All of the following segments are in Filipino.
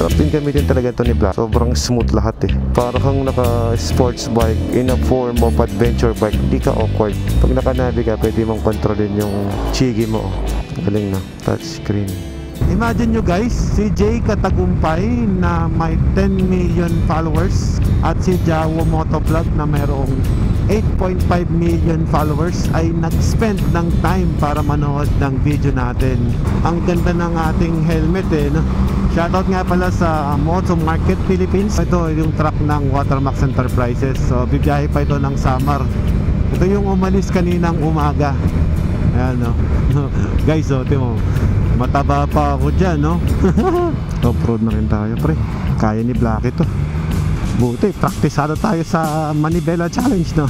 Sarap din gamitin talaga ito ni Black. Sobrang smooth lahat eh. Para kang naka sports bike in a form of adventure bike. Hindi ka awkward. Pag naka-navi ka, pwede mong kontrolin yung chigi mo. Galing na, touchscreen. Imagine nyo guys, si Jay Katagumpay na may 10 million followers at si Jawo Motovlog na mayroong 8.5 million followers ay nag-spend ng time para manood ng video natin. Ang ganda ng ating helmet eh, no? Shoutout nga pala sa Moto Market Philippines. Ito yung truck ng Watermax Enterprises. So bibiyahe pa ito ng Samar. Ito yung umalis kaninang umaga. Ayan, no? Guys, timo, mataba pa ako dyan, no? Off-road na rin tayo, pre. Kaya ni Black ito. Buti, praktisado tayo sa Manibela Challenge, no?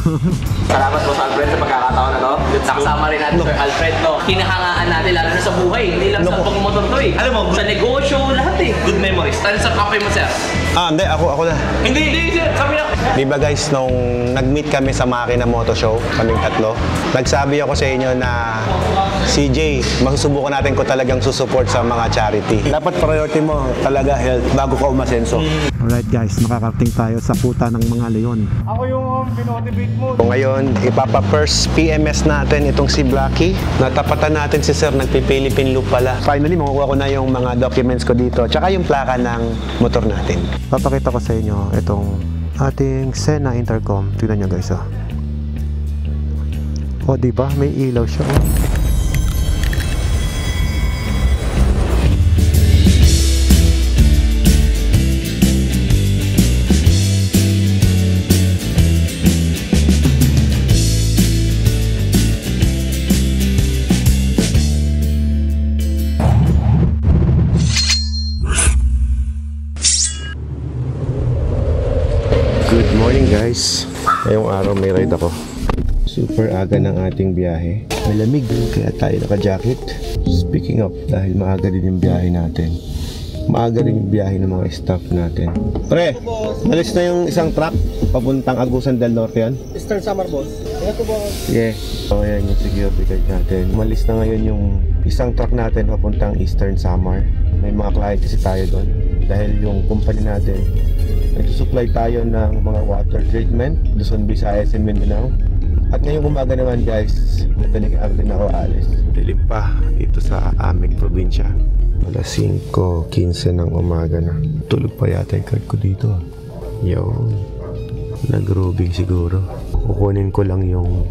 Salamat po sa Alfred sa pagkakataon na to. Nakasama rin natin Sir Alfred, no? Kinahangaan natin lalo na sa buhay, hindi lang sa pagmumotor to eh. Alam mo, sa negosyo, lahat eh. Good memories. Ano sa kape mo, sir? Hindi, ako na. Hindi, sir. Sabi na. Di ba guys, nung nag-meet kami sa Makina Moto Show, kaming tatlo, nagsabi ako sa inyo na CJ, masusubukan natin kung talagang susupport sa mga charity. Dapat priority mo talaga health bago ka umasenso. Alright guys, makakarating tayo sa puta ng mga leon. Ako yung binotivate mo. So ngayon, ipapa-first PMS natin itong si Blacky. Natapatan natin si Sir, nagpipilipin loop pala. Finally, makukuha ko na yung mga documents ko dito, tsaka yung plaka ng motor natin. Papakita ko sa inyo itong ating Sena intercom. Tignan nyo guys, oh. O diba, may ilaw siya, oh. Good morning guys. Ngayong araw may ride ako. Super aga ng ating biyahe. Malamig kaya tayo naka-jacket. Speaking of, dahil maaga din yung biyahe natin. Maaga rin yung biyahe ng mga staff natin. Pre, malis na yung isang truck papuntang Agusan del Norte yan. Eastern Summer, boss. Ano ko, boss? Yeah. So ayan yung security guard natin. Malis na ngayon yung isang truck natin papuntang Eastern Samar. May mga client kasi tayo doon. Dahil yung company natin, nagsusupply tayo ng mga water treatment Luzon, Visayas and Mindanao. At ngayong umaga naman guys, madaling araw din ako alis. Dilim pa dito sa aming probinsya. Alas 5:15 ng umaga na. Tulog pa yata yung card ko dito. Yo, nag-rubing siguro. Kukunin ko lang yung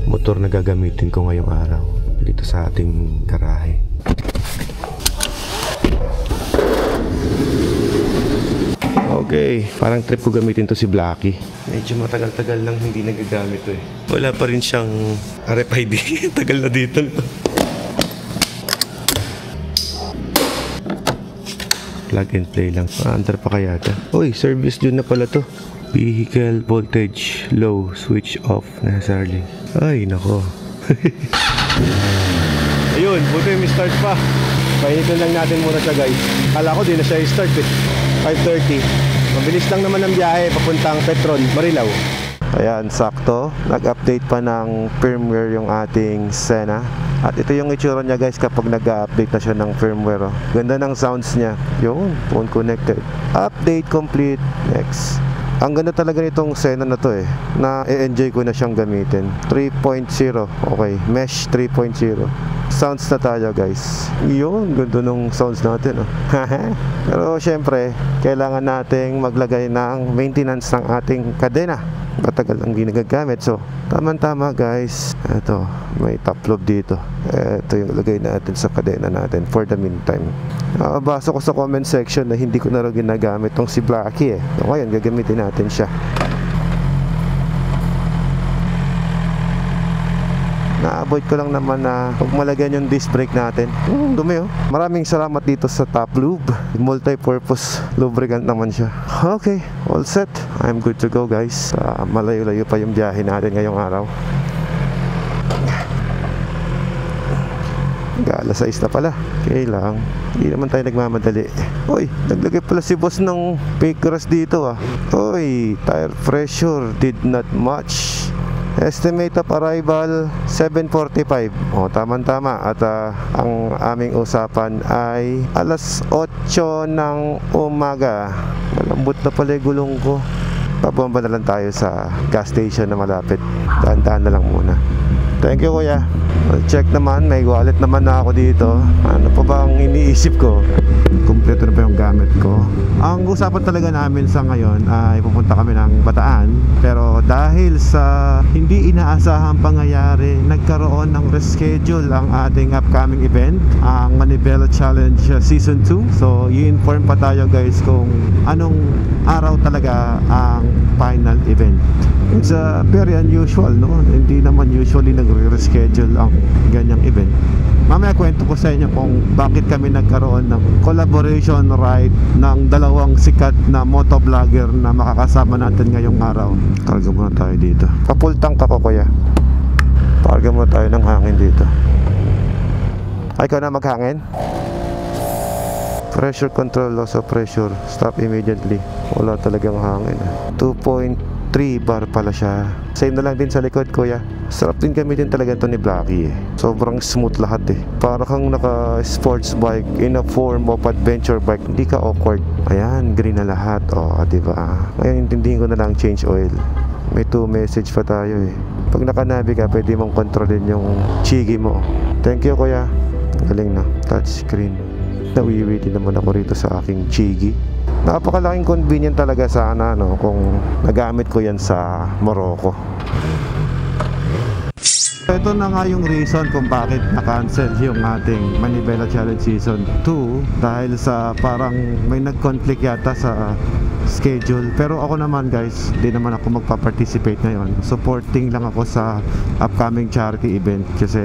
motor na gagamitin ko ngayong araw dito sa ating garahe. Okay, parang trip ko gamitin to si Blacky. Medyo matagal-tagal lang hindi nagagamit to eh. Wala pa rin siyang RFID. Tagal na dito. Plug and play lang. Under pa kaya ito. Uy, service dun na pala to. Vehicle voltage low, switch off necessarily. Ay, nako. Ayun, buti may start pa. Painitin lang natin muna siya guys. Kala ko di na siya i-start eh. 5:30. Mabilis lang naman ang biyahe papuntang Petron, Marilao. Ayan, sakto. Nag-update pa ng firmware yung ating Sena. At ito yung itsura niya guys kapag nag-update na siya ng firmware. Oh. Ganda ng sounds niya. Yun, phone connected. Update complete. Next. Ang ganda talaga nitong Sena na to eh. Na-enjoy ko na siyang gamitin. 3.0. Okay, Mesh 3.0. Sounds na tayo guys. Yun, ganda nung sounds natin. Oh. Pero syempre, kailangan nating maglagay ng maintenance ng ating kadena. Matagal ang ginagagamit. So, tama-tama guys. Ito, may top loop dito. Ito yung lagay natin sa kadena natin for the meantime. Basa ko sa comment section na hindi ko na rin ginagamit tong si Blacky eh. So, ngayon, gagamitin natin siya. Na-avoid ko lang naman na huwag malagyan yung disc brake natin. Dumi oh. Maraming salamat dito sa Top Lube. Multi-purpose lubricant naman siya. Okay, all set. I'm good to go guys. Malayo-layo pa yung biyahe natin ngayong araw. Alas 6 na pala. Okay lang. Hindi naman tayo nagmamadali. Uy, naglagay pala si boss ng fake rust dito ah. Uy, tire pressure did not match. Estimate of arrival 7:45. Tama-tama. At ang aming usapan ay alas 8 ng umaga. Malambot na pala yung gulong ko. Babamba na lang tayo sa gas station na malapit. Daan-daan na lang muna. Thank you, kuya. Check naman, may wallet naman na ako dito. Ano pa ba ang iniisip ko? Kumpleto na ba yung gamit ko? Ang usapan talaga namin sa ngayon ay pupunta kami ng Bataan. Pero dahil sa hindi inaasahang pangyayari, nagkaroon ng reschedule ang ating upcoming event, ang Manibela Challenge Season 2. So, i-inform pa tayo guys kung anong araw talaga ang final event. It's very unusual, no? Hindi naman usually nagre-reschedule ang ganyang event. Mamaya kwento ko sa inyo kung bakit kami nagkaroon ng collaboration ride ng dalawang sikat na motovlogger na makakasama natin ngayong araw. Karga muna tayo dito. Papultang ka ko, kuya. Karga muna tayo ng hangin dito. Ay, ikaw na maghangin? Pressure control, loss of pressure. Stop immediately. Wala talagang hangin. 2.3 bar pala siya. Same na lang din sa likod, kuya. Sarap din gamitin talaga ito ni Blackie eh. Sobrang smooth lahat eh. Para kang naka sports bike in a form of adventure bike. Hindi ka awkward. Ayan, green na lahat. Diba? Ngayon intindihin ko na lang change oil. May 2 message pa tayo eh. Pag nakanabi ka, pwede mong kontrolin yung chigi mo. Thank you, kuya. Galing na. Touch screen. Nawiwiti naman ako rito sa aking chigi. Napakalaking convenient talaga sana kung nagamit ko yan sa Morocco. Ito na nga yung reason kung bakit na-cancel yung ating Manibela Challenge Season 2 dahil sa parang may nag-conflict yata sa schedule. Pero ako naman guys, di naman ako magpa-participate ngayon. Supporting lang ako sa upcoming charity event kasi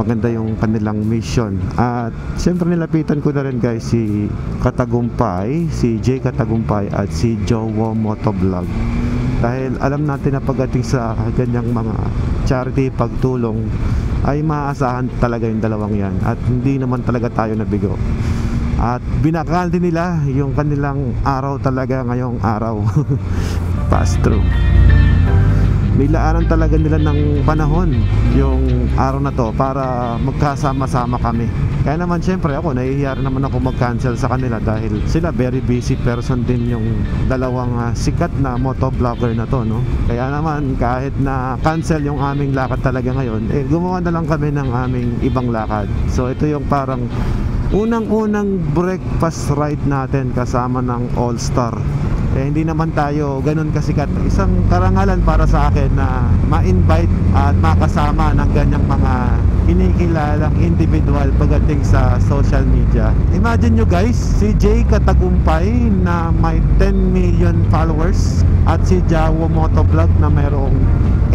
maganda yung kanilang mission. At syempre nilapitan ko na rin guys si Katagumpay, si Jay Katagumpay at si Jowo Motovlog. Dahil alam natin na pagdating sa ganyang mga charity pagtulong ay maaasahan talaga yung dalawang yan at hindi naman talaga tayo nabigo. At binakal din nila yung kanilang araw talaga ngayong araw. Pass through. Nilaanan talaga nila ng panahon yung araw na to para magkasama-sama kami. Kaya naman syempre ako, nahihiya rin naman ako mag-cancel sa kanila dahil sila very busy person din yung dalawang sikat na motovlogger na to, no? Kaya naman kahit na cancel yung aming lakad talaga ngayon, gumawa na lang kami ng aming ibang lakad. So ito yung parang unang-unang breakfast ride natin kasama ng All Star. Hindi naman tayo ganun kasikat. Isang karangalan para sa akin na ma-invite at makasama ng ganyang mga kinikilalang individual pagdating sa social media. Imagine nyo guys, si Jay Katagumpay na may 10 million followers at si Jowo Motovlog na mayroong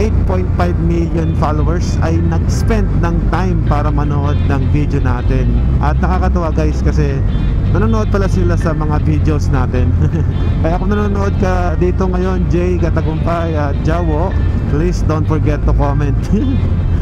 8.5 million followers ay nag-spend ng time para manood ng video natin. At nakakatuwa guys kasi nanonood pala sila sa mga videos natin. Kaya kung nanonood ka dito ngayon, Jay Katagumpay at Jowo, please don't forget to comment.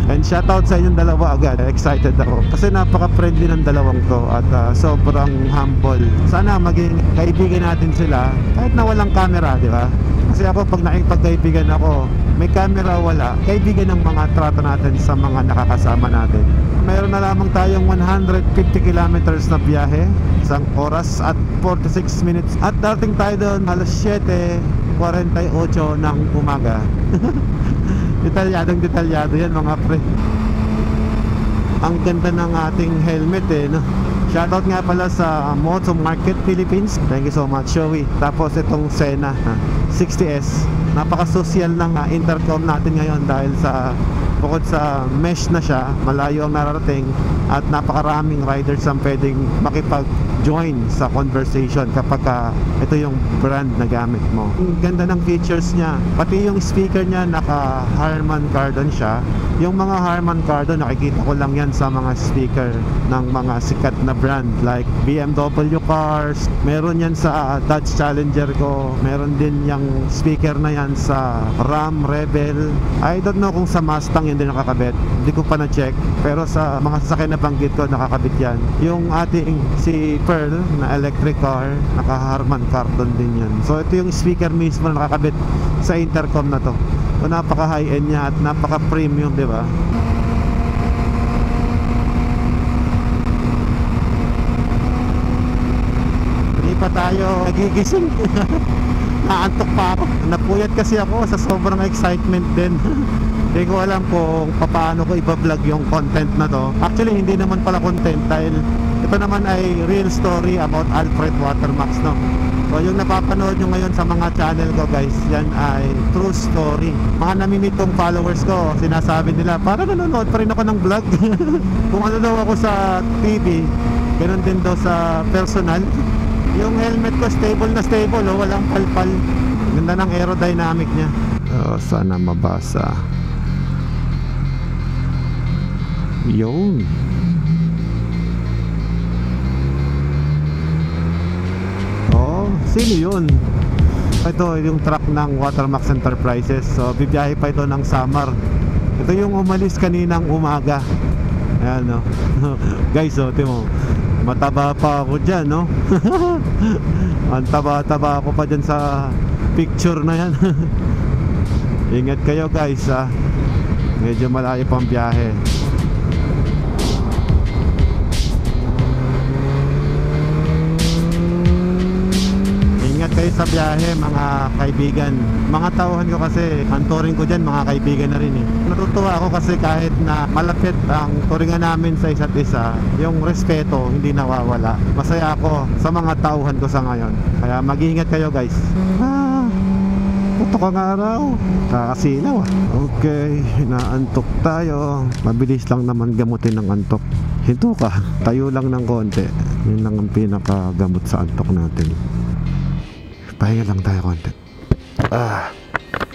And shoutout sa inyong dalawa agad. Excited ako kasi napaka-friendly ng dalawang to at sobrang humble. Sana maging kaibigan natin sila kahit na walang camera, di ba? Kasi ako pag nakipagkaibigan ako, may camera wala, kaibigan ng mga trato natin sa mga nakakasama natin. Meron na lamang tayong 150 kilometers na biyahe, 1 oras at 46 minutes. At dating tayo doon alas 7:48 ng umaga. Detalyado yan mga pre. Ang ganda ng ating helmet no? Shoutout nga pala sa Moto Market Philippines. Thank you so much, Joey. Tapos itong Sena 60S. Napaka-social ng intercom natin ngayon dahil sa bukod sa mesh na siya, malayo ang nararating at napakaraming riders ang pwedeng makipag-join sa conversation kapag ito yung brand na gamit mo. Ang ganda ng features niya, pati yung speaker niya naka Harman Kardon siya. Yung mga Harman Kardon nakikita ko lang yan sa mga speaker ng mga sikat na brand like BMW cars, meron yan sa Dodge Challenger ko, meron din yung speaker na yan sa Ram Rebel. I don't know kung sa Mustang yun din nakakabit, hindi ko pa na-check, pero sa mga sasakyan na banggit ko nakakabit yan. Yung ating si Pearl na electric car, naka Harman Kardon din yan. So ito yung speaker mismo na nakakabit sa intercom na to. So napaka high end niya at napaka premium, di ba? nagigising. Naantok pa ako. Napuyat kasi ako sa sobrang excitement din. Hindi ko alam kung paano ko iba-vlog yung content na to. Actually, hindi naman pala content dahil ito naman ay real story about Alfred Watermax, no? So yung napapanood nyo ngayon sa mga channel ko guys, yan ay true story. Mga namimit kong followers ko, sinasabi nila, parang nanonood pa rin ako ng vlog. Kung ano daw ako sa TV, ganun din daw sa personal. Yung helmet ko stable na stable, oh, walang palpal. Ganda ng aerodynamic niya. Oh, sana mabasa. Yun. Oh, sino yun? Ito yung truck ng Watermax Enterprises. So bibiyahe pa ito ng Samar. Ito yung umalis kaninang umaga. Ayan, no. Guys, oh, timo, mataba pa ako dyan, no? Ang taba-taba ako pa dyan sa picture na yan. Ingat kayo guys, ha. Medyo malayo pang biyahe. Ingat kayo sa biyahe mga kaibigan. Mga tauhan ko kasi, ang turing ko dyan mga kaibigan na rin eh. Natutuwa ako kasi kahit na malapit ang turingan namin sa isa't isa, yung respeto hindi nawawala. Masaya ako sa mga tauhan ko sa ngayon. Kaya mag-iingat kayo guys. Putok ang araw, kakasilaw ah. Okay, naantok tayo. Mabilis lang naman gamutin ng antok. Hinto ka, tayo lang ng konti. Yun lang ang pinakagamot sa antok natin. Pahinga lang tayo konti.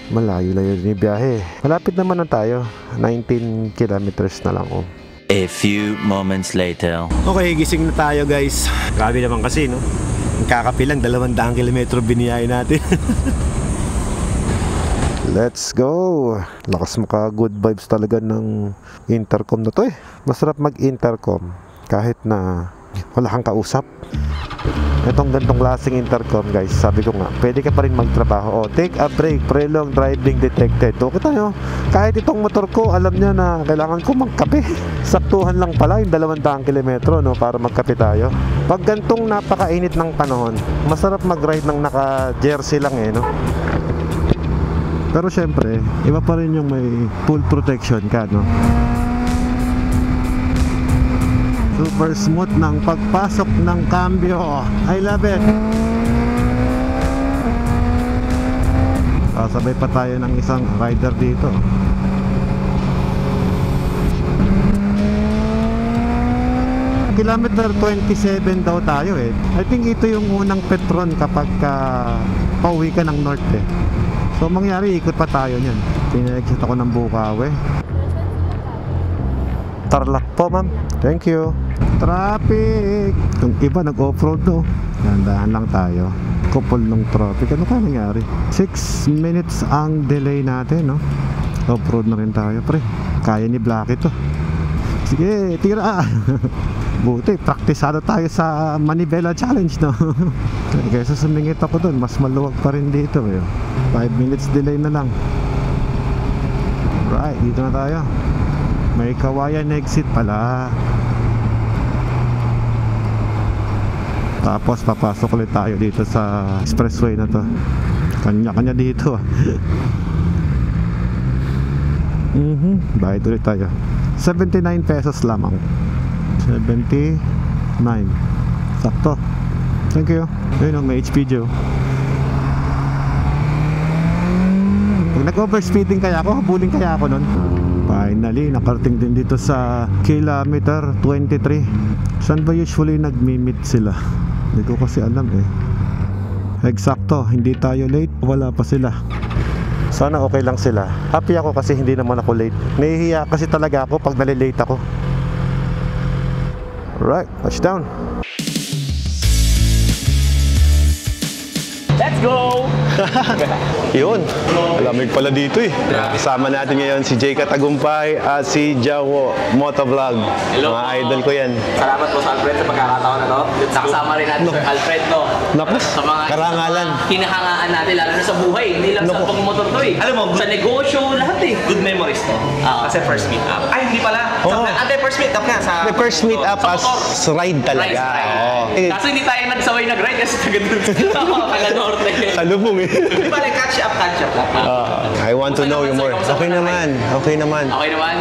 Malayo-layo din yung biyahe. Malapit naman na tayo. 19 kilometers na lang oh. A few moments later. Okay, gising na tayo guys. Grabe naman kasi, no? Ang kakapilang 200 kilometro biniyahe natin. Let's go. Lakas maka good vibes talaga ng intercom na to eh. Masarap mag-intercom kahit na wala kang kausap. Itong gantong klaseng intercom guys, sabi ko nga, pwede ka pa rin magtrabaho. Take a break, prolong driving detected. Okay tayo. Kahit itong motor ko, alam niya na kailangan ko magkape. Saktuhan lang pala yung 200 kilometro, no, para magkape tayo. Pag gantong napakainit ng panahon, masarap mag-ride ng naka-jersey lang eh, no. Pero syempre, iba pa rin yung may full protection ka, no. Super smooth ng pagpasok ng cambio. I love it. Sabay pa tayo ng isang rider dito. Kilometer 27 daw tayo eh. I think ito yung unang Petron kapag pauwi ka ng north eh. So mangyari ikot pa tayo niyan. Pina-exit ako ng Bukawi. Tarlac po ma'am. Thank you. Traffic. Yung iba nag-offroad no. Dahan-dahan lang tayo. Couple ng traffic. Ano kaya nangyari? 6 minutes ang delay natin, no? Offroad na rin tayo, pre. Kaya ni Blacky to. Sige, tira. Buti, praktisado tayo sa Manibela Challenge, no? Kaysa sumingit ako dun, mas maluwag pa rin dito, eh. 5 minutes delay na lang. Right, dito na tayo. May Kawayan exit pala. Tapos papasok ulit tayo dito sa expressway na to. Kanya-kanya dito. Bayad ulit tayo. 79 pesos lamang. 79. Sakto. Thank you. Ayun, may HP Joe. Pag nag-overspeeding kaya ako, habulin kaya ako nun. Finally, nakarating din dito sa kilometer 23. Saan ba usually nagmi-meet sila? Hindi ko kasi alam eh. Eksakto, hindi tayo late. Wala pa sila. Sana okay lang sila. Happy ako kasi hindi naman ako late. Nahihiya kasi talaga ako pag nalilate ako. Alright, touchdown. Let's go! Yun. Lamig pala dito eh. Kasama natin ngayon si Jay Katagumpay at si Jawo Motovlog. Hello Mga po. idol ko yan. Salamat po sa Alfred sa pagkakataon na to. Nakasama rin natin Sir Alfred, no? Naku, Sa mga karangalan. hinahangaan natin, lalo na sa buhay. Hindi lang sa pagmumotor to eh. Alam mo, sa negosyo, lahat eh. Good memories to. Kasi first meet up. Ay, hindi pala. Oo. Ate, first meet up nga sa... The first meet up sa as motor. ride talaga. Ride. Oo. Kaso hindi tayo nagsaway nag-ride kasi taga doon sila. Taga Norte. Salubong eh. Hindi pala, catch up lang. I want to know you more. Okay naman. Okay naman. Okay naman,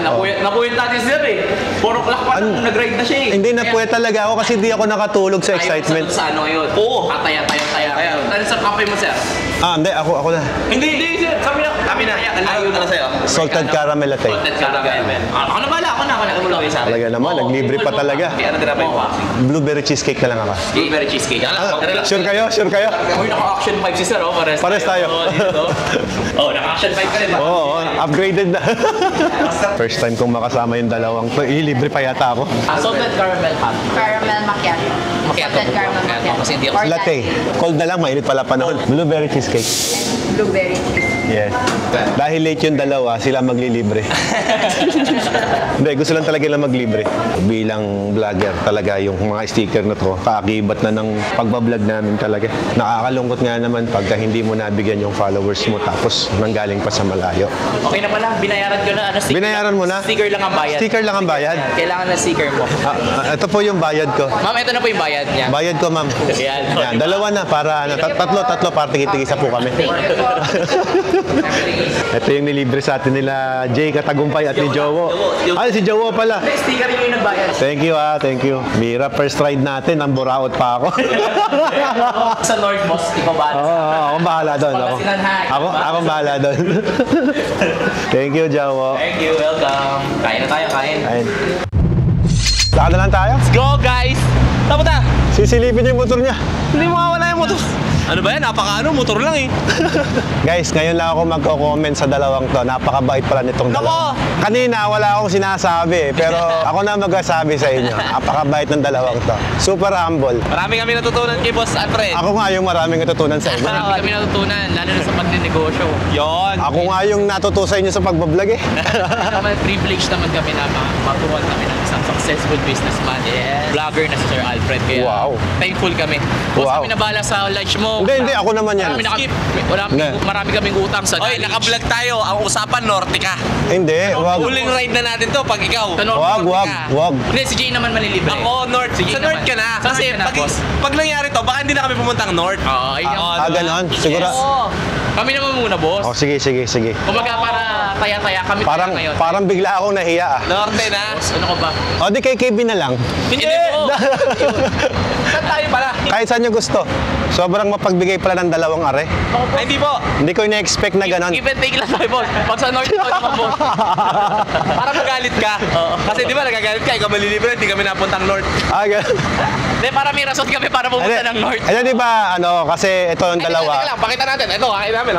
napuyat natin sir eh. 4 o'clock pa nung nag-ride na siya eh. Hindi na talaga ako kasi di ako nakatulog sa excitement. Sa ano yun? Oo. Taya. Ano sa kape mo sir? Hindi. Ako na. Hindi sir. Kami na. Ano sa'yo? Salted caramel latte. Salted caramel. Ako na bala. Ako na. Talaga naman, naglibre pa talaga. Ano tinapay mo? Blueberry cheesecake na lang ako. Blueberry cheesecake. Sure kayo? Uy, naka-action 5 si sir oh. Pares tayo. Naka-action 5 ka rin ba? Oo, upgraded na. First time kong makasama yung dalawang to. Libre pa yata ako. Salted caramel hot. Caramel macchiato. Salted caramel macchiato. Kasi hindi ako Or Latte. Cold na lang, mainit pala panahon. Blueberry cheesecake. blueberry cheese. Yes. Dahil late yung dalawa, sila maglilibre. Hindi, gusto lang talaga nila maglibre. Bilang vlogger talaga yung mga sticker na to, kaakibat na ng pagbablog namin talaga. Nakakalungkot nga naman pagka hindi mo nabigyan yung followers mo tapos nanggaling pa sa malayo. Okay na pala, binayaran ko na. Sticker Binayaran mo na? Sticker lang ang bayad. Sticker lang ang bayad? Kailangan na sticker mo. Ito po yung bayad ko. Ma'am, ito na po yung bayad niya. Bayad ko, ma'am. Ayan. Yan, dalawa na para tatlo para tigit-tigisa po kami. Ito yung nilibre sa atin nila Jay Katagumpay at ni Jowo. Ay, si Jowo pala. Sticker yung nagbayad. Thank you thank you. Mira, first ride natin, ang buraot pa ako. Sa North Boss, ikaw ba? Akong bahala doon. Akong bahala doon. Thank you, Jowo. Thank you, welcome. Kain na tayo, kain. Ayun. Lakad na lang tayo. Let's go, guys! Tapos na! Sisilipin niya yung motor niya. Hindi mawawala yung motor. Ano ba yan? Motor lang eh. Guys, ngayon lang ako magko-comment sa dalawang to. Napakabait pala nitong dalawa. Kanina, wala akong sinasabi. Pero ako na magsasabi sa inyo. Napakabait ng dalawang to. Super humble. Marami kami natutunan kay Boss Alfred. Ako nga yung maraming natutunan sa inyo. Marami kami natutunan, lalo na sa pagninegosyo. Yon. Ako nga yung natuto sa inyo sa pagbablog eh. Naman, privilege naman kami na maturuan kami ng isang successful businessman. Yes. Vlogger na si Sir Alfred. Kaya Wow. Thankful kami. Boss, Wow. kami nabala sa lunch mo. Hindi, ako naman yan. Marami kaming utang sa Oy, naka-vlog tayo. Ang usapan, Norte ka. Hindi, wag. Huling ride na natin to pag ikaw. Wag. Hindi, si Jay naman manilibre. Ako, North. Si Jay Sa North naman. ka na. Sa Kasi North ka na, pag, boss. pag nangyari to, baka hindi na kami pumuntang North. Ganon? Siguro. Kami naman muna, boss. Oh, sige. Kumbaga para taya-taya kami Parang, ngayon. parang bigla akong nahiya Norte na. Boss, ano ka ba? O, di kay KB na lang. Hindi po. Saan tayo pala? Kahit saan nyo gusto. Sobrang mapagbigay pala ng dalawang are. Ay, hindi po. Hindi ko ina-expect na ganon. Give and take lang tayo, boss. Pag sa North, ito naman, boss. Para magalit ka. Kasi di ba nagagalit ka, ikaw malilibre, hindi kami napuntang North. Ganon. Hindi, para may rason kami para pumunta ng North. Ayun, di ba, kasi ito yung Teka dalawa. lang, pakita natin. Ito, kain namin.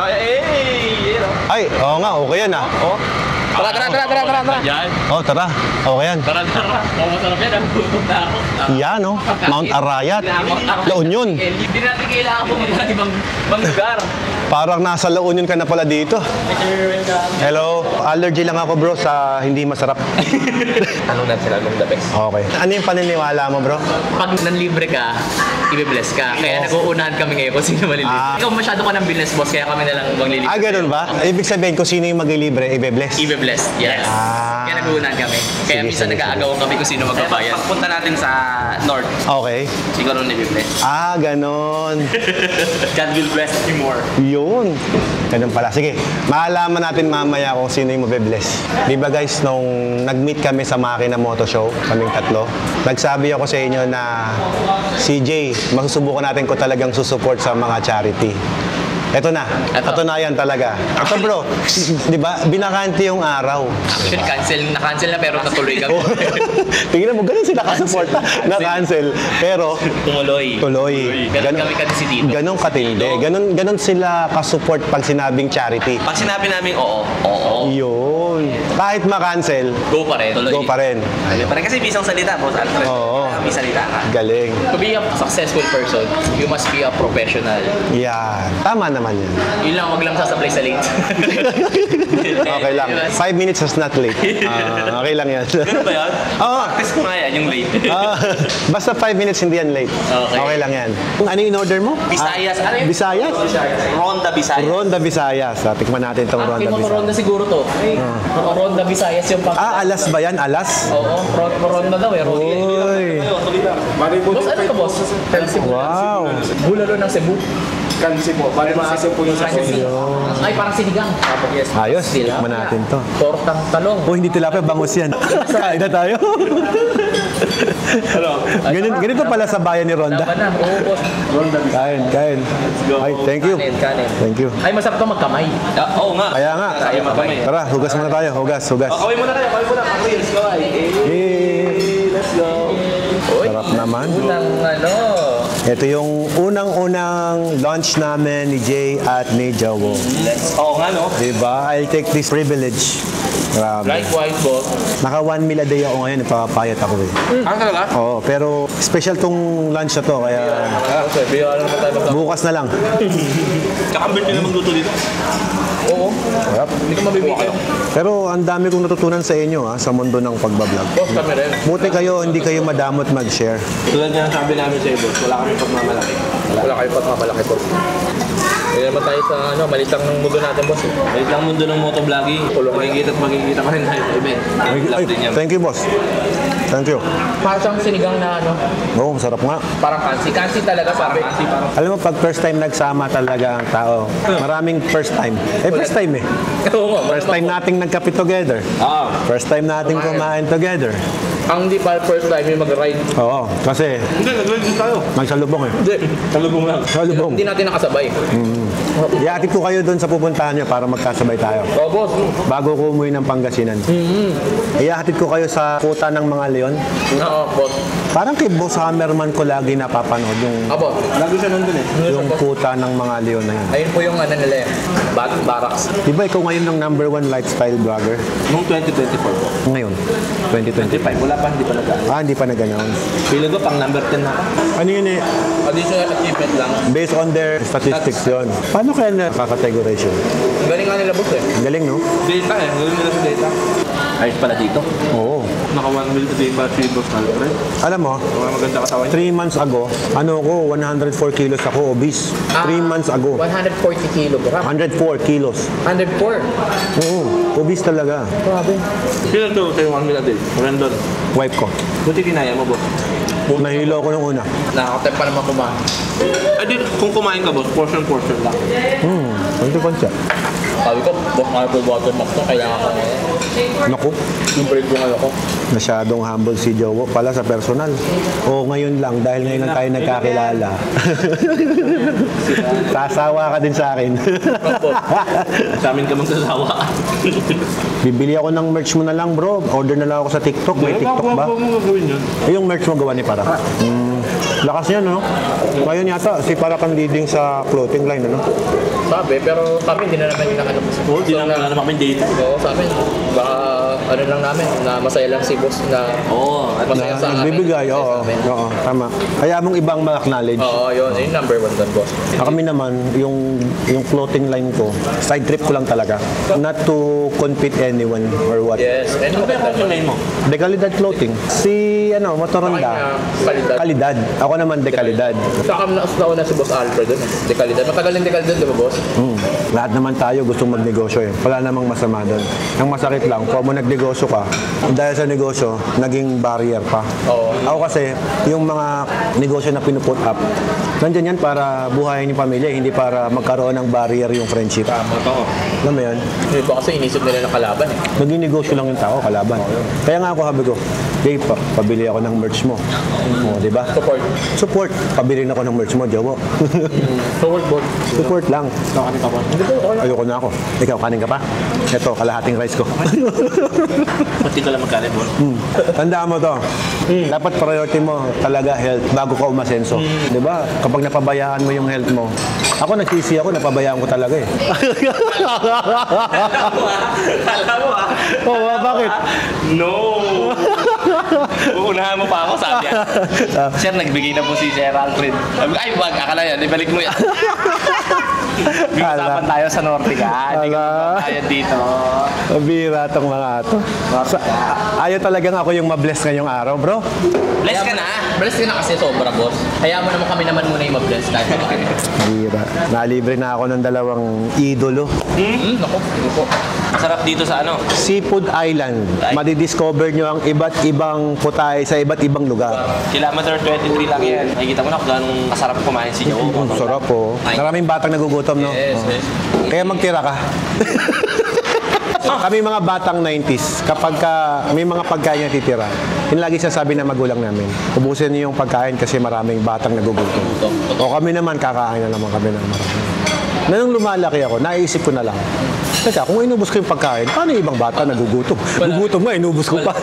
Ay, oo nga, okay yan Tara. Yan. Tara. Okay yan. Tara. Masarap yan. Nagutom na ako. Yan, Mount Arayat. La Union. Hindi natin kailangan pumunta sa ibang lugar. Parang nasa La Union ka na pala dito. Hello. Allergy lang ako, bro, sa hindi masarap. Anong natin sila nung the best? Okay. Ano yung paniniwala mo, bro? Pag nanlibre ka, i-bless ka. Kaya nag-uunahan kami ngayon kung sino malilibre. Ikaw masyado ka ng business, boss, kaya kami na lang maglilibre. Ganun ba? Ibig sabihin kung sino yung maglilibre, ibe-bless. I-bless, yes. Kaya nag-uunahan kami. Kaya Sige, minsan sige, nag-aagawan kami kung sino magbabayad. Pagpunta natin sa North, Okay. siguro nilibless. Ganon. God will bless you more. Yun. Ganun pala. Sige, maalaman natin mamaya kung sino yung mabe-bless. Di ba guys, nung nag-meet kami sa Makina Moto Show, kaming tatlo, nagsabi ako sa inyo na si Jay, masusubukan natin ko talagang susuport sa mga charity. Ito na. Ito na yan talaga. Ito bro, di ba, binakante yung araw. Actually, na-cancel na pero natuloy kami. Tingnan mo, ganun sila kasuporta. Na-cancel. Pero, tuloy. Ganun kami kasi dito. Ganun katindi. Ganun sila kasupport pag sinabing charity. Pag sinabi namin oo. Yun. Kahit ma-cancel, Go pa rin. go pa rin. Parang kasi bisang salita, Boss Alfred. Oo. May salita ka. Galing. To be a successful person, you must be a professional. Yan. Tama naman yan. Yun lang, wag lang sasablay sa late. Okay lang. 5 minutes is not late. Okay lang yan. Ganun ba yan? Oo. Practice ko nga yan, yung late. Basta 5 minutes hindi yan late. Okay. Lang yan. Ano yung in-order mo? Visayas. Ano yun? Visayas? Ronda Visayas. Ronda Visayas. Tikman natin itong Ronda Visayas. Ronda siguro to. Ronda Visayas yung pang... Alas ba yan? Alas? Oo, Ronda daw eh. Uy. Boss, ano ka boss? Wow. Bulalo ng Cebu. Kansi po. Bali maasim po yung sa Ay, parang sinigang. Yes. Ayos. Tikman natin to. Tortang talong. Oh, hindi tilapia. Bangus yan. Kain na tayo. Ganito pala sa bayan ni Ronda. Laban na. Oo, boss. Kain. Ay, thank you. Kanin. Thank you. Ay, masarap to magkamay. Oo nga. Kaya nga. Tara, hugas muna tayo. Hugas. Kaway muna kayo. Reels, kaway. Let's go. Sarap naman. Unang Ito yung unang-unang lunch namin ni Jay at ni Jowo. Oo nga, no? Diba? I'll take this privilege. Grabe. Likewise, boss. Naka 1 meal a day ako ngayon. Nagpapayat ako eh. Talaga? Oo, pero special tong lunch na to. Kaya Okay, biyaran naman tayo magkamay. bukas na lang. Kakambit nyo na magluto dito. Oo. Sarap. Hindi ko mabibigyan. Pero ang dami kong natutunan sa inyo sa mundo ng pagbablog. Boss, kami rin. Buti kayo, hindi kayo madamot mag-share. Tulad nga sabi namin sa boss, wala kami pagmamalaki. Wala kayo pagmamalaki, boss. Hindi naman tayo sa malitang ng mundo natin, boss. Wait lang mundo ng motovlogging. Makikita at makikita pa rin tayo sa event. Ay, thank you, boss. Thank you. Para siyang sinigang na Oo, sarap nga. parang kansi. Kansi talaga, sabi. Alam mo, pag first time nagsama talaga ang tao, maraming first time. First time eh. Oo nga. First time nating nagkape together. First time nating kumain together. Ang di pa first time yung mag-ride. Oo, kasi Hindi, nag-ride din tayo. nagsalubong eh. Hindi. Talubong lang. Salubong. Hindi natin nakasabay. Iatid ko kayo doon sa pupuntahan nyo para magkasabay tayo. Oo, boss. Bago ko umuwi ng Pangasinan. Iatid ko kayo sa kuta ng mga leon. Oo, boss. Parang kay Boss Hammerman ko lagi napapanood yung Boss. Lagi siya nandun eh. yung kuta ng mga leon na yun. Ayun po yung nila eh. Barracks. Diba ikaw ngayon ng #1 lifestyle vlogger? Noong 2024 po. Ngayon, 2025. Wala pa, hindi pa nag-ano. Hindi pa nag-announce. Feeling ko pang number 10 na ako. Ano yun eh? Additional achievement lang. Based on their statistics yun. Paano kaya nakakategorize yun? Galing nga nila, boss eh. Ang galing, no? Data eh. Gawin nila sa data. Ayos pala dito. Oo. Naka 1 mil a day pa si Boss Alfred. Alam mo, Mga maganda katawan niya. 3 months ago, 104 kilos ako, obese. 3 months ago, 140 kilogram. 104 kilos. 104. Oo, obese talaga. Grabe. Sino to sa'yo 1 mil a day? Randon. Wife ko. Buti kinaya mo, boss. Nahilo ako nung una. Nakakatay pa naman kumain. Ay, di, kung kumain ka, boss, portion lang. Ano pa siya? Sabi ko, boss, mga water mask to, kailangan ko. Naku, Yung break ko ngayon ko. masyadong humble si Jowo pala sa personal. O ngayon lang, dahil ngayon lang tayo nagkakilala. Sasawa ka din sa akin. Sa amin ka magsasawa. Bibili ako ng merch mo na lang, bro. Order na lang ako sa TikTok. May TikTok ba? Huwag mo gagawin yun. Yung merch mo gawa ni Para. Lakas niya, no? Ngayon yata, si Para kang leading sa clothing line, ano? Sabi, pero kami hindi na naman yung nakano. Oo, di na naman kami date. Oo, sa amin. Baka ano lang namin, na masaya lang si boss na Oo, at masaya sa amin. Nagbibigay, Masaya oo. sa amin. Oo, tama. Kaya mong ibang ma-acknowledge. Oo, yun. Yun number 1 doon, boss. Kami naman, yung clothing line ko, side trip ko lang talaga. Not to compete anyone or what. Yes. And ano ba yung maganda. name mo? Dekalidad clothing. Si, Motoronda. Kalidad. Kalidad. Ako naman, Dekalidad. Saka nauna si Boss Alfred doon. Dekalidad. Matagal yung dekalidad, di ba, boss? Lahat naman tayo gustong magnegosyo eh. Wala namang masama doon. Ang masakit lang, kung mo nagnegosyo ka, dahil sa negosyo, naging barrier pa. Oo. Ako kasi, yung mga negosyo na pinuput up, nandyan yan para buhayin yung pamilya, hindi para magkaroon ng barrier yung friendship. Totoo. Alam mo yun? Yung iba kasi inisip nila ng kalaban eh. Naging negosyo lang yung tao, kalaban. Kaya nga ako sabi ko, Jay, pabili ako ng merch mo. O, di ba? Support. Pabili na ako ng merch mo, Jowo. Forward board. Support lang. Kanin ka ba? Ayoko na ako. Ikaw, kanin ka pa? Ito, kalahating rice ko. Pati ka lang magkalit, boss. Tandaan mo to. Dapat priority mo talaga health bago ka umasenso. Di ba? Kapag napabayaan mo yung health mo, ako nagsisi ako, napabayaan ko talaga eh. Alam mo ah. Oo, bakit? No! Uunahan mo pa ako, sabi niya. Sir, nagbigay na po si Sir Alfred. Sabi ko, ay, wag, akala yan, ibalik mo yan. Usapan tayo sa Nortica. Hindi ka tayo dito. Mabira itong mga ito. Ayaw talagang ako yung mabless ngayong araw, bro. Bless ka na. Bless ka na kasi sobra, boss. Kaya mo naman kami naman muna yung mabless. Mabira. Nalibre na ako ng dalawang idolo. Naku, po. Masarap dito sa ano? Seafood Island. Madidiscover nyo ang iba't ibang putay sa iba't ibang lugar. Kilometer 23 lang yan. Nakikita mo na kung gano'ng masarap kumain si Joe. Sarap po. Maraming batang nagugutom, no? Yes, yes. Kaya magtira ka. Kami mga batang 90s, kapag may mga pagkain na titira, yun lagi sasabi ng magulang namin, ubusin niyo yung pagkain kasi maraming batang nagugutom. O kami naman, kakain na naman kami ng marami. Na nung lumalaki ako, naisip ko na lang, teka, kung inubos ko yung pagkain, paano yung ibang bata nagugutom? Gugutom nga, inubos ko pa.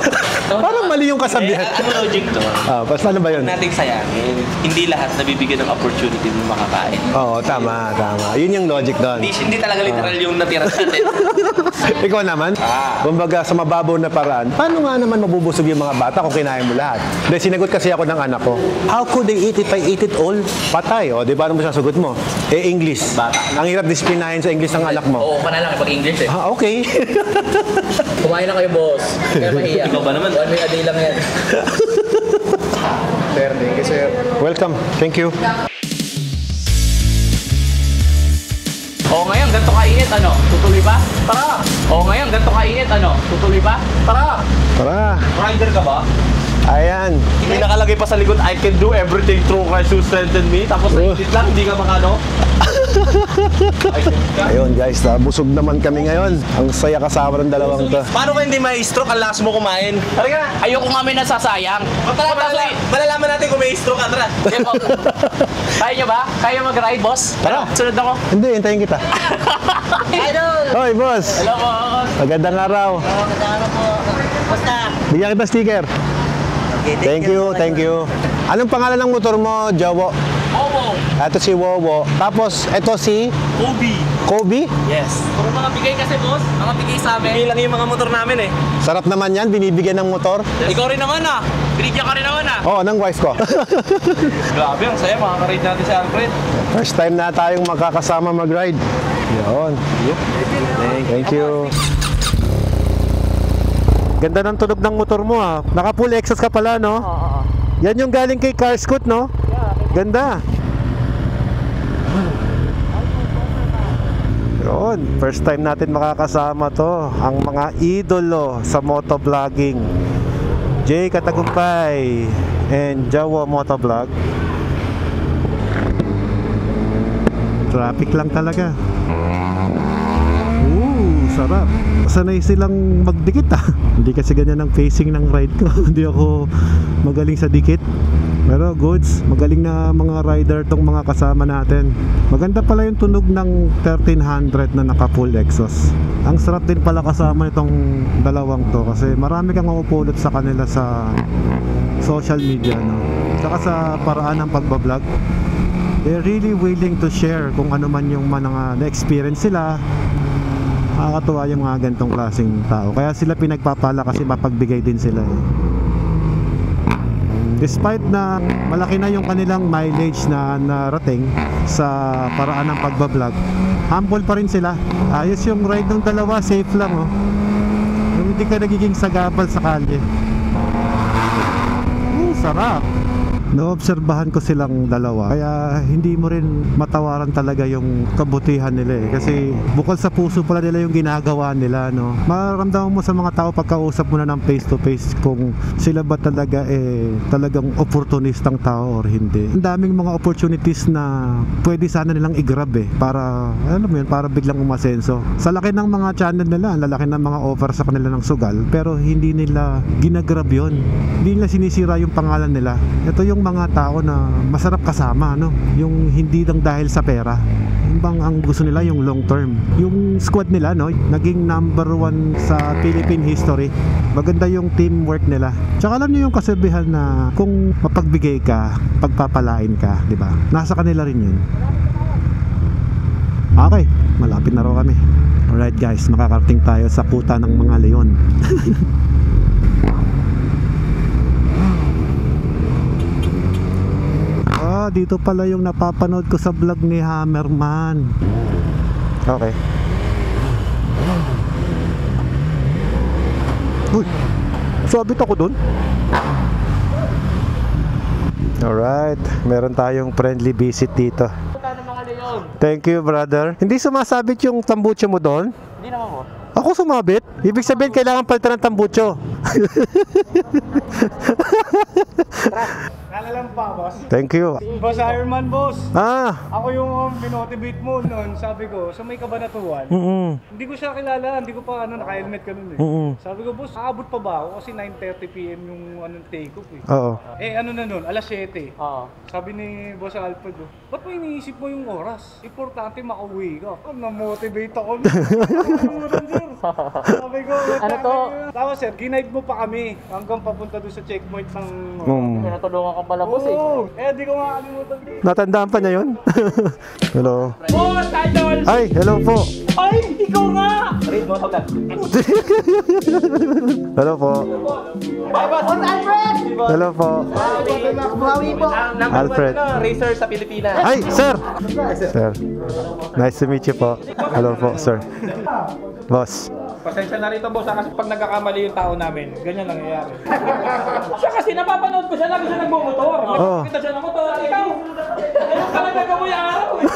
Parang mali yung kasabihan. Ano logic to? Paano ba yun? Huwag nating sayangin. Hindi lahat nabibigyan ng opportunity mo makakain. Oo, tama. Yun yung logic doon. Hindi talaga literal yung natira natin. Ikaw naman, kumbaga sa mababaw na paraan, paano nga naman mabubusog yung mga bata kung kinain mo lahat? Dahil sinagot kasi ako ng anak ko, how could they eat if I eat it all? Patay, o, di ba? Ano mo sasagot mo? English. Bata. Ang hirap disiplinahin sa English ng anak mo. Oo ka na lang pag English eh. Okay. Kumain na kayo, boss. Kaya mahiya. Ikaw ba naman? One way a day lang yan. Sir, thank you, sir. Welcome. Thank you. O ngayon, ganito kainit, ano? Tutuloy ba? Tara! O ngayon, ganito kainit, ano? Tutuloy ba? Tara! Tara. Rider ka ba? Ayan. Hindi nakalagay pa sa likod, I can do everything through Christ who strengthened me. Tapos nainit lang, hindi ka makano. Ayun guys, busog naman kami ngayon. Ang saya kasama ng dalawang to. Paano ka hindi may stroke? Ang lakas mo kumain. Talaga, ayoko kami nasasayang. Malalaman natin kung may stroke ka. Tara. Kaya nyo ba? Kaya mag-ride, boss? Tara. Sunod ako. Hindi, hintayin kita. Idol! Hoy, boss. Hello, boss. Magandang araw. Basta. Bigyan kita sticker. Thank you. Anong pangalan ng motor mo, Jowo? Owo. Ito si Wowo. Tapos, ito si Kobe. Yes. Puro mga bigay kasi, boss. Mga bigay sa amin. Bilang yung mga motor namin eh. Sarap naman yan, binibigyan ng motor. Ikaw rin naman ah. Binigyan ka rin naman, ah. Oo, ng wife ko. Grabe, ang saya. Makaka-ride natin si Alfred. First time na tayong makakasama mag-ride. Yun. Thank you. Ganda ng tunog ng motor mo ah. Naka full exhaust ka pala, no? Oo. Yan yung galing kay Car Scoot, no? Ganda. Yun. First time natin makakasama to. Ang mga idolo sa motovlogging. Jay Katagumpay and Jowo Motovlog. Traffic lang talaga. Sarap. Sanay silang magdikit ah. Hindi kasi ganyan ang facing ng ride ko. Hindi ako magaling sa dikit. Pero goods, magaling na mga rider tong mga kasama natin. Maganda pala yung tunog ng 1300 na naka full exhaust. Ang sarap din pala kasama itong dalawang to kasi marami kang mapupulot sa kanila sa social media, no? Saka sa paraan ng pagbablog. They're really willing to share kung ano man yung mga na-experience sila. Nakakatuwa yung mga ganitong klaseng tao. Kaya sila pinagpapala kasi mapagbigay din sila eh. Despite na malaki na yung kanilang mileage na narating sa paraan ng pagbablog, humble pa rin sila. Ayos yung ride ng dalawa, safe lang oh. Hindi ka nagiging sagabal sa kalye. Sarap. naobserbahan ko silang dalawa. Kaya hindi mo rin matawaran talaga yung kabutihan nila eh. Kasi bukod sa puso pala nila yung ginagawa nila, no? Mararamdaman mo sa mga tao pagkausap mo na ng face to face kung sila ba talaga talagang opportunistang tao or hindi. Ang daming mga opportunities na pwede sana nilang i-grab para, alam mo yun, para biglang umasenso. Sa laki ng mga channel nila, ang lalaki ng mga offer sa kanila ng sugal, pero hindi nila ginagrab yun. Hindi nila sinisira yung pangalan nila. Ito yung mga tao na masarap kasama, no? Yung hindi lang dahil sa pera. Yung bang ang gusto nila yung long term. Yung squad nila, no? Naging number 1 sa Philippine history. Maganda yung teamwork nila. Tsaka alam niyo yung kasabihan na kung mapagbigay ka, pagpapalain ka, di ba? Nasa kanila rin yun. Okay, malapit na raw kami. Alright guys, makakarating tayo sa kuta ng mga leon. Dito pala yung napapanood ko sa vlog ni Hammerman. Okay. Uy, sabit ako dun. Alright, meron tayong friendly visit dito. Thank you, brother. Hindi sumasabit yung tambucho mo doon? Hindi naman mo. Ako sumabit? Ibig sabihin kailangan palitan ng tambucho. Nalalang pa, boss. Thank you. Boss Ironman, boss. Ah. Ako yung binotivate mo noon. Sabi ko, sa may kabanatuan. Hindi ko siya kilala. Hindi ko pa naka-helmet ka nun eh. Sabi ko, boss, aabot pa ba ako? Kasi 9:30 PM yung take-off eh. Oo. Ano na nun? Alas 7. Oo. Sabi ni Boss Alfred, ba't mo iniisip mo yung oras? Importante makauwi ka. Na-motivate ako. Sabi ko, Ano to? Tapos sir, ginaid mo pa kami hanggang papunta doon sa checkpoint ng... Natulungan ka pala, boss eh. Oo, di ko makakalimutan din. Natandaan pa niya yun? Hello. Boss, idol! Ay, hello po. Ay, ikaw nga! Read mo, tawag. Hello po. Boss Alfred! Hello po. Bumawi po. Alfred. Racer sa Pilipinas. Ay, sir! Sir. Nice to meet you po. Hello po, sir. Boss. Pasensya na rito, boss, kasi pag nagkakamali yung tao namin, ganyan lang nangyayari. Siya kasi napapanood ko siya, lagi siya nagmumotor. Oo. Nakikita siya ng motor. Ikaw, ganun ka lang gagawin yung araw eh.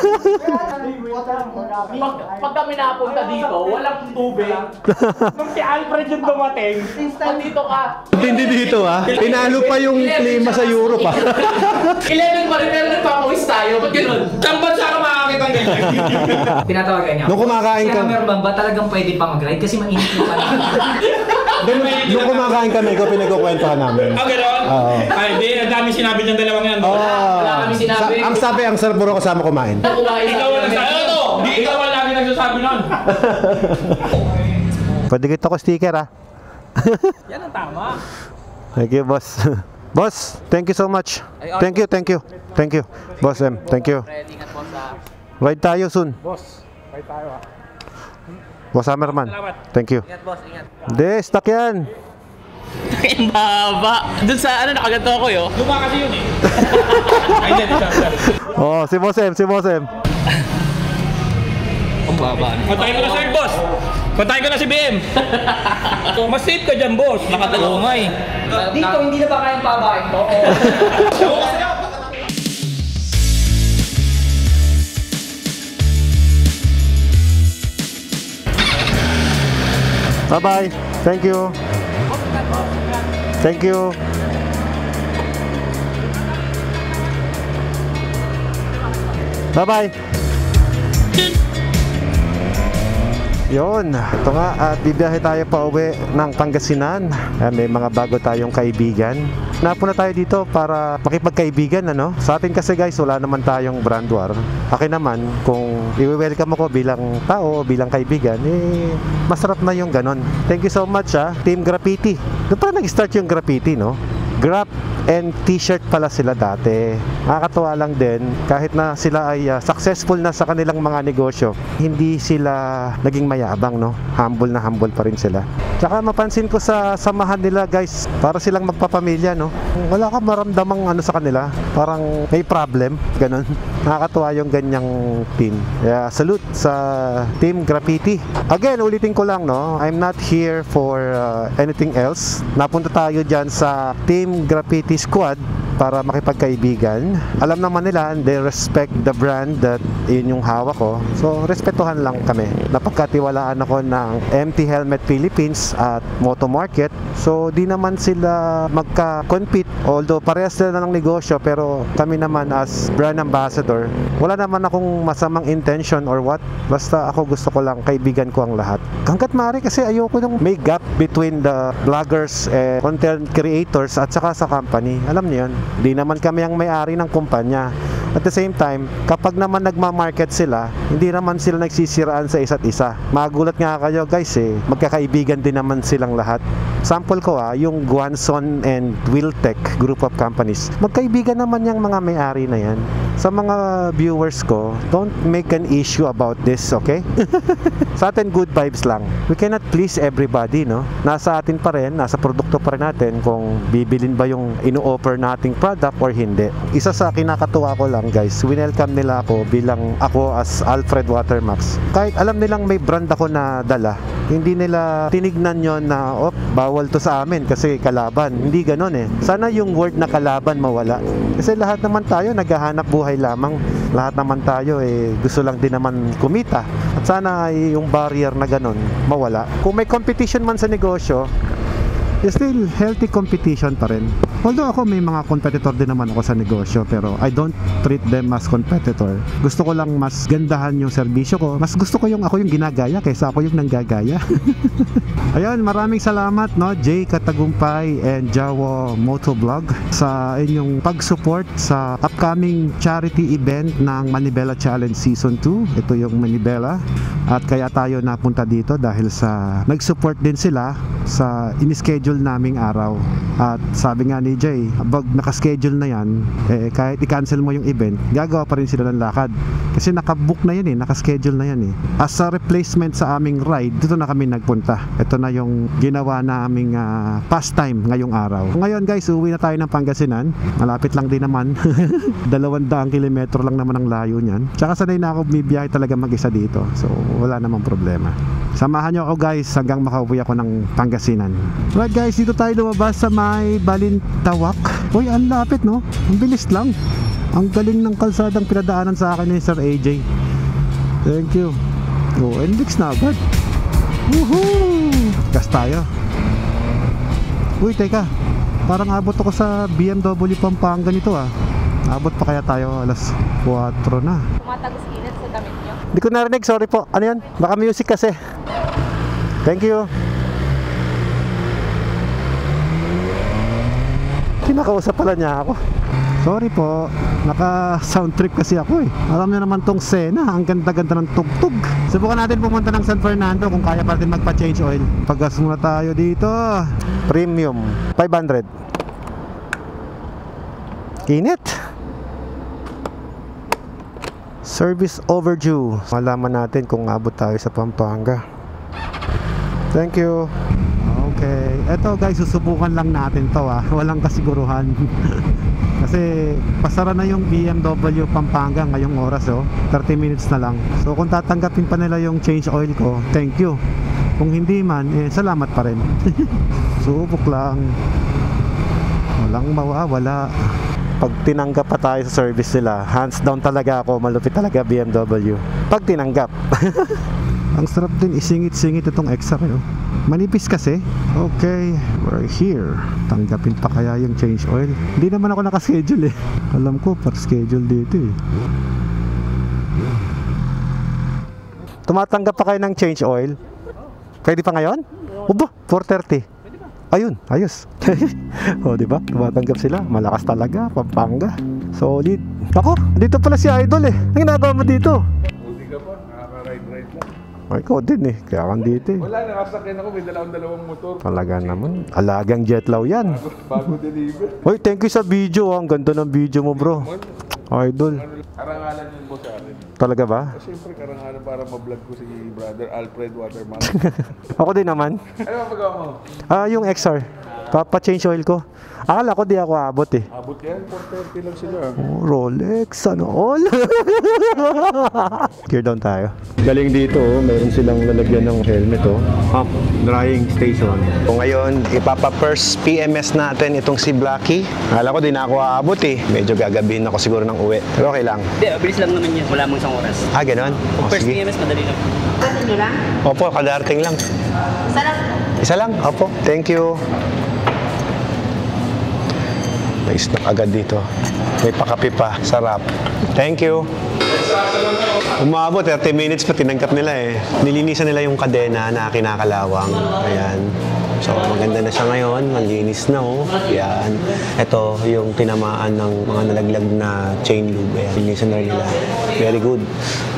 Pag kami napunta dito, walang tubig. Nung si Alfred yung dumating, Dito ka. Hindi dito Pinalo pa yung klima sa Europe 11 pa rin, pero nagpapawis tayo. Ba't ganun? saan bansa ka makakita ng ganyan? Tinatawagan niya. Nung kumakain Si ka, Hammerman ba talagang pwede pa mag-ride? Kasi mainit yung panahon. nung kumakain kami, ikaw pinagkukwentuhan namin. Gano'n? Oo. Ay, di, ang dami sinabi niyang dalawang yan. Wala kami sinabi. Ang sabi, ang sarap puro kasama kumain. Ikaw Ikaw ang nagsabi. Ano to? Di ikaw ang lagi nagsasabi nun. Pwede kita ko sticker Yan ang tama. Thank you, boss. Boss, thank you so much. Thank you, thank you. Thank you. Boss M, thank you. Ingat po sa... Ride tayo soon. Boss, bye tayo Boss Hammerman. Thank you. Ingat boss, ingat. Hindi, stuck yan. Ang baba. Doon sa ano, nakaganto ako yun. Luma kasi yun eh. Ay, hindi, Oh, si Boss M, si Boss M. Ang baba. Kontakin ko na sa'yo, boss. Kontakin ko na si BM. Mas safe ka dyan, boss. Nakatalo nga eh. Dito, hindi na ba kayang pabahin to? Bye-bye. Thank you. Thank you. Bye-bye. Yun, ito nga at bibiyahe tayo pa uwi ng Pangasinan. May mga bago tayong kaibigan. Napuna tayo dito para makipagkaibigan, ano? Sa atin kasi guys, wala naman tayong brand war. Akin naman, kung i-welcome ako bilang tao, bilang kaibigan, masarap na yung ganon. Thank you so much Team Graffiti. Doon pa nag-start yung graffiti, no? Grab and t-shirt pala sila dati. Nakakatuwa lang din, kahit na sila ay successful na sa kanilang mga negosyo, hindi sila naging mayabang, no? Humble na humble pa rin sila. Tsaka mapansin ko sa samahan nila guys, para silang magpapamilya, no? Wala kang maramdamang ano sa kanila, parang may problem, ganun. Nakakatuwa yung ganyang team. Kaya salute sa Team Graffiti. Again, ulitin ko lang, no? I'm not here for anything else. Napunta tayo dyan sa Team Graffiti Squad para makipagkaibigan. Alam naman nila, they respect the brand that yun yung hawak ko. So, respetuhan lang kami. Napagkatiwalaan ako ng MT Helmet Philippines at Moto Market. So, di naman sila magka-compete. Although, parehas sila ng negosyo, pero kami naman as brand ambassador, wala naman akong masamang intention or what. Basta ako gusto ko lang kaibigan ko ang lahat. Hanggat maaari kasi ayoko nung may gap between the vloggers and content creators at saka sa company. Alam niyo yun, di naman kami ang may-ari ng kumpanya. At the same time, kapag naman nagma-market sila, hindi naman sila nagsisiraan sa isa't isa. Magulat nga kayo guys magkakaibigan din naman silang lahat. Sample ko yung Guanson and Wiltec group of companies. Magkaibigan naman yung mga may-ari na yan. Sa mga viewers ko, don't make an issue about this, okay? Sa atin, good vibes lang. We cannot please everybody, no? Nasa atin pa rin, nasa produkto pa rin natin kung bibilin ba yung ino-offer nating product or hindi. Isa sa kinakatuwa ko lang, guys, winelcome nila ako bilang ako as Alfred Watermax. Kahit alam nilang may brand ako na dala, hindi nila tinignan yon na, bawal to sa amin kasi kalaban. Hindi ganon Sana yung word na kalaban mawala. Kasi lahat naman tayo naghahanap buhay lamang. Lahat naman tayo gusto lang din naman kumita. At sana yung barrier na ganon mawala. Kung may competition man sa negosyo, still healthy competition pa rin. Although ako may mga competitor din naman ako sa negosyo, pero I don't treat them as competitor. Gusto ko lang mas gandahan yung serbisyo ko. Mas gusto ko yung ako yung ginagaya kaysa ako yung nanggagaya. Ayun, maraming salamat Jay Katagumpay and Jawo Motovlog sa inyong pag-support sa upcoming charity event ng Manibela Challenge Season 2. Ito yung Manibela. At kaya tayo napunta dito dahil sa nag-support din sila sa in-schedule naming araw. At sabi nga ni Jay, pag nakaschedule na yan, kahit i-cancel mo yung event, gagawa pa rin sila ng lakad. Kasi nakabook na yan nakaschedule na yan As a replacement sa aming ride, dito na kami nagpunta. Ito na yung ginawa naming pastime ngayong araw. Ngayon guys, uwi na tayo ng Pangasinan. Malapit lang din naman. 200 kilometro lang naman ang layo niyan. Tsaka sanay na ako bibiyahe talaga mag-isa dito. So wala namang problema. Samahan nyo ako guys hanggang makauwi ako ng Pangasinan. Right guys, dito tayo lumabas sa may Balintawak. Uy, ang lapit Ang bilis lang. Ang galing ng kalsadang pinadaanan sa akin ni Sir AJ. Thank you. And mix na agad. Woohoo! Gas tayo. Uy, teka. Parang abot ako sa BMW Pampanga nito Abot pa kaya tayo alas 4 na. Tumatagos init sa damit nyo. Hindi ko narinig, sorry po. Ano yan? Baka music kasi. Thank you. Kinakausap pala niya ako. Sorry po, naka-sound trip kasi ako Alam niyo naman tong Sena, ang ganda-ganda ng tugtog. Subukan natin pumunta ng San Fernando kung kaya pa rin magpa-change oil. Paggas muna tayo dito. Premium, 500. Init. Service overdue. Malaman natin kung abot tayo sa Pampanga. Thank you. Okay, eto guys, susubukan lang natin to Walang kasiguruhan. Kasi pasara na yung BMW Pampanga ngayong oras 30 minutes na lang. So kung tatanggapin pa nila yung change oil ko, thank you. Kung hindi man, salamat pa rin. Subok lang. Walang mawawala. Pag tinanggap pa tayo sa service nila, hands down talaga ako, malupit talaga BMW. Pag tinanggap. Ang sarap din isingit-singit itong XR Manipis kasi. Okay, we're here. Tanggapin pa kaya yung change oil? Hindi naman ako nakaschedule Alam ko, per schedule dito Tumatanggap pa kayo ng change oil? Pwede pa ngayon? Uba, 4:30. Ayun, ayos. Diba? Tumatanggap sila. Malakas talaga, Pampanga. Solid. Ako, dito pala si Idol Ang ginagawa mo dito? Hindi ka pa, nakaka-ride lang. Ay, ikaw din kaya kang dito Wala, nakasakyan ako, may dalawang motor. Talaga naman, alagang jetlaw yan. Bago deliver. Hoy, thank you sa video Ang ganda ng video mo bro. Idol. Karangalan yun po sa akin. Talaga ba? Siyempre, karangalan para ma-vlog ko si brother Alfred Watermax. Ako din naman. Ano ang pagawa mo? Yung XR. Papa-change oil ko. Akala ko di ako abot eh. Abot yan, 430 lang sila. Oh, Rolex, ano all? Gear down tayo. Galing dito, meron silang lalagyan ng helmet Up, drying station. Kung ngayon, ipapa-first PMS natin itong si Blacky. Akala ko di na ako aabot eh. Medyo gagabihin ako siguro ng uwi. Pero okay lang. Hindi, bilis lang naman yan. Wala mong isang oras. Ah, ganun? Kung first sige. PMS, madali lang. Pwede nyo lang? Opo, kadarating lang. Sarap. Isa lang? Opo. Thank you. May snack agad dito. May pakape pa. Sarap. Thank you. Umabot, 30 minutes pa tinangkat nila eh. Nilinisan nila yung kadena na kinakalawang. Ayan. So, maganda na siya ngayon. Malinis na Ayan. Ito yung tinamaan ng mga nalaglag na chain lube. Ayan. Nilinisan na rin nila. Very good.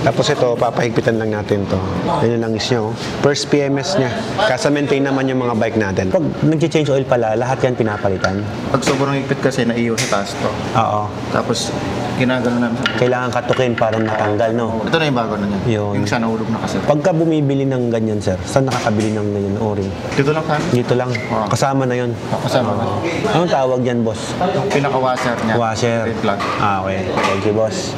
Tapos ito, papahigpitan lang natin to. Yan yung langis niya First PMS niya. Kasa maintain naman yung mga bike natin. Pag nag-change oil pala, lahat yan pinapalitan. Pag sobrang higpit kasi naiiwan sa taas to. Oo. Tapos ginagano namin sa kailangan katukin para matanggal, no? Ito na yung bago na niya. Yun. Yung isa nahulog na kasi. Pagka bumibili ng ganyan, sir, saan nakakabili ng ganyan o-ring? Dito lang kami. Dito lang. Kasama na yun. Kasama na. Anong tawag yan, boss? Pinaka-washer niya. Washer. Red plug. Ah, okay. Thank you, boss.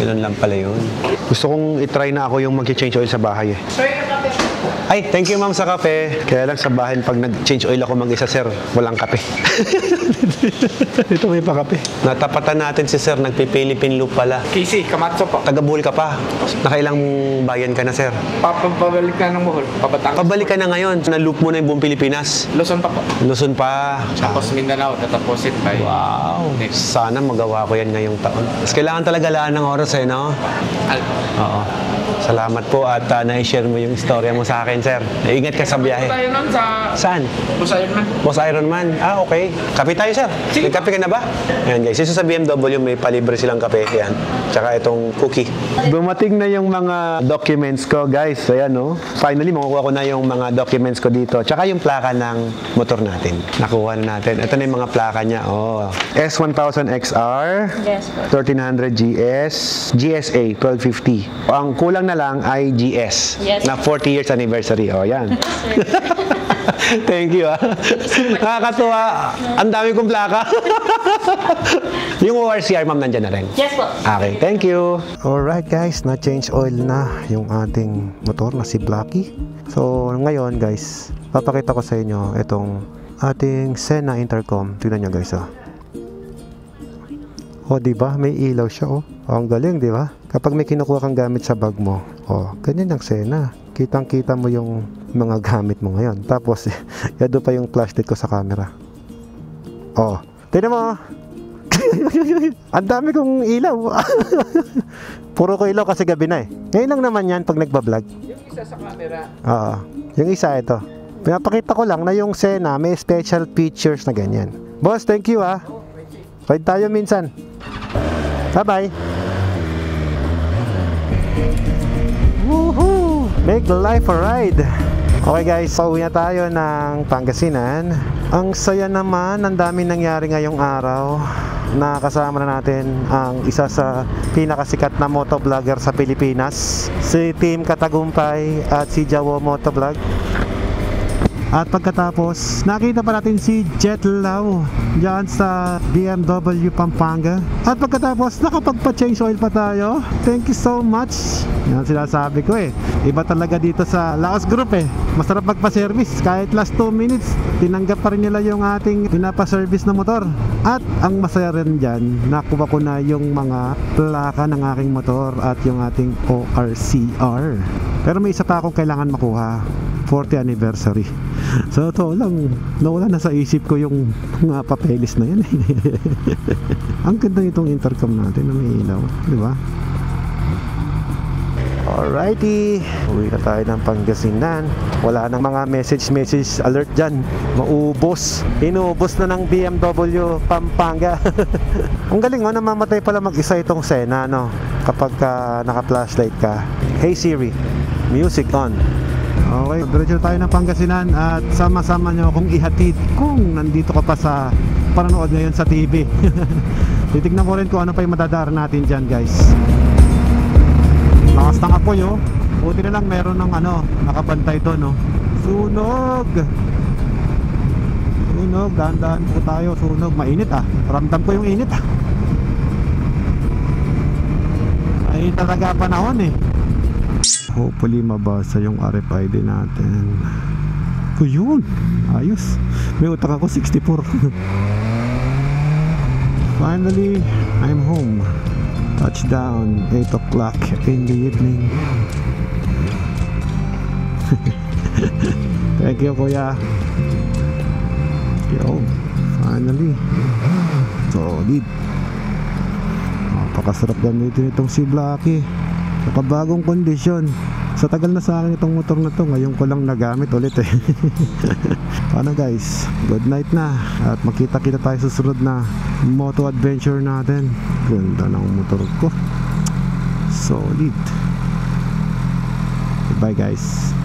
Ganun lang pala yun. Gusto kong itry na ako yung mag-change oil sa bahay eh. Ay, thank you ma'am sa kape. Kaya lang sa bahay, pag nag-change oil ako mag-isa, sir, walang kape. Ito may pa kape. Natapatan natin si sir, nagpi-Philippine loop pala. Casey, Kamatso po. Taga-Bohol ka pa. Nakailang bayan ka na, sir? Pabalik na ng Bohol. Pabatangas. Pabalik ka na ngayon. Na-loop mo na yung buong Pilipinas. Luzon pa po. Luzon pa. Tapos Mindanao, nataposit by... Wow. Sana magawa ko yan ngayong taon. Mas kailangan talaga laan ng oras no? Oo. Salamat po at na-share mo yung istorya mo sa akin, sir. Ingat ka sa biyahe. Tayo nun sa... Saan? Boss Ironman. Boss Ironman. Ah, okay. Kape tayo, sir. May kape ka na ba? Ayan, guys. Ito sa BMW, may palibre silang kape. Ayan. Tsaka itong cookie. Dumating na yung mga documents ko, guys. Ayan, Finally, makukuha ko na yung mga documents ko dito. Tsaka yung plaka ng motor natin. Nakuha na natin. Ito na yung mga plaka niya. S1000XR. Yes, po. 1300 GS. GSA 1250. Ang kulang na lang ay GS. Yes. Na 40 years anniversary. Yan. Thank you, Nakakatuwa. Ang dami kong plaka. Yung ORCR, ma'am, nandyan na rin. Yes, po. Okay, thank you. Alright guys, na-change oil na yung ating motor na si Blacky. So ngayon guys, papakita ko sa inyo itong ating Sena intercom. Tignan nyo guys diba? May ilaw siya ang galing, diba? Kapag may kinukuha kang gamit sa bag mo, ganyan ang Sena. Kitang-kita mo yung mga gamit mo ngayon. Tapos, yado pa yung flashlight ko sa camera. Tignan mo. Ang dami kong ilaw. Puro ko ilaw kasi gabi na Ngayon lang naman yan pag nagbablog. Yung isa sa camera. Yung isa ito. Pinapakita ko lang na yung Sena may special features na ganyan. Boss, thank you Ride tayo minsan. Bye-bye. Woohoo! Make life a ride. Okay guys, pauwi na tayo ng Pangasinan. Ang saya naman, ang dami nangyari ngayong araw. Nakasama na natin ang isa sa pinakasikat na motovlogger sa Pilipinas, si Team Katagumpay at si Jawo Motovlog. At pagkatapos, nakita pa natin si Jet Lau dyan sa BMW Pampanga. At pagkatapos, nakapagpa-change oil pa tayo. Thank you so much. Yan sinasabi ko Iba talaga dito sa Laos Group Masarap magpa-service. Kahit last 2 minutes, tinanggap pa rin nila yung ating pinapa-service na motor. At ang masaya rin dyan, nakuha ko na yung mga plaka ng aking motor at yung ating ORCR. Pero may isa pa akong kailangan makuha. 40th anniversary. So ito lang, nawala na sa isip ko yung mga papeles na yan Ang ganda nitong intercom natin na may ilaw, di ba? Alrighty, uwi na tayo ng Pangasinan. Wala nang mga message alert dyan. Maubos. Inuubos na ng BMW Pampanga. Ang galing namamatay pala mag-isa itong Sena kapag naka-flashlight ka. Hey Siri, music on. Okay, diretso tayo ng Pangasinan at sama-sama nyo akong ihatid kung nandito ka pa sa panonood ngayon sa TV. Titignan ko rin kung ano pa yung madadaanan natin dyan guys. Lakas ng apoy buti na lang meron ng nakabantay to Sunog! Sunog, dahan-dahan po tayo. Sunog, mainit ah. Ramdam ko yung init ah. Ay talaga panahon eh. Hopefully mabasa yung RFID natin. O yun, ayos. May utang ako 64. Finally, I'm home. Touchdown, 8 o'clock in the evening. Thank you, kuya. Yo, finally. Solid. Napakasarap gamitin itong si Blacky. Nakabagong kondisyon. Sa tagal na sa akin itong motor na to, ngayon ko lang nagamit ulit eh. Ano guys, good night na. At makita-kita tayo sa susunod na moto adventure natin. Ganda ng motor ko. Solid. Goodbye guys.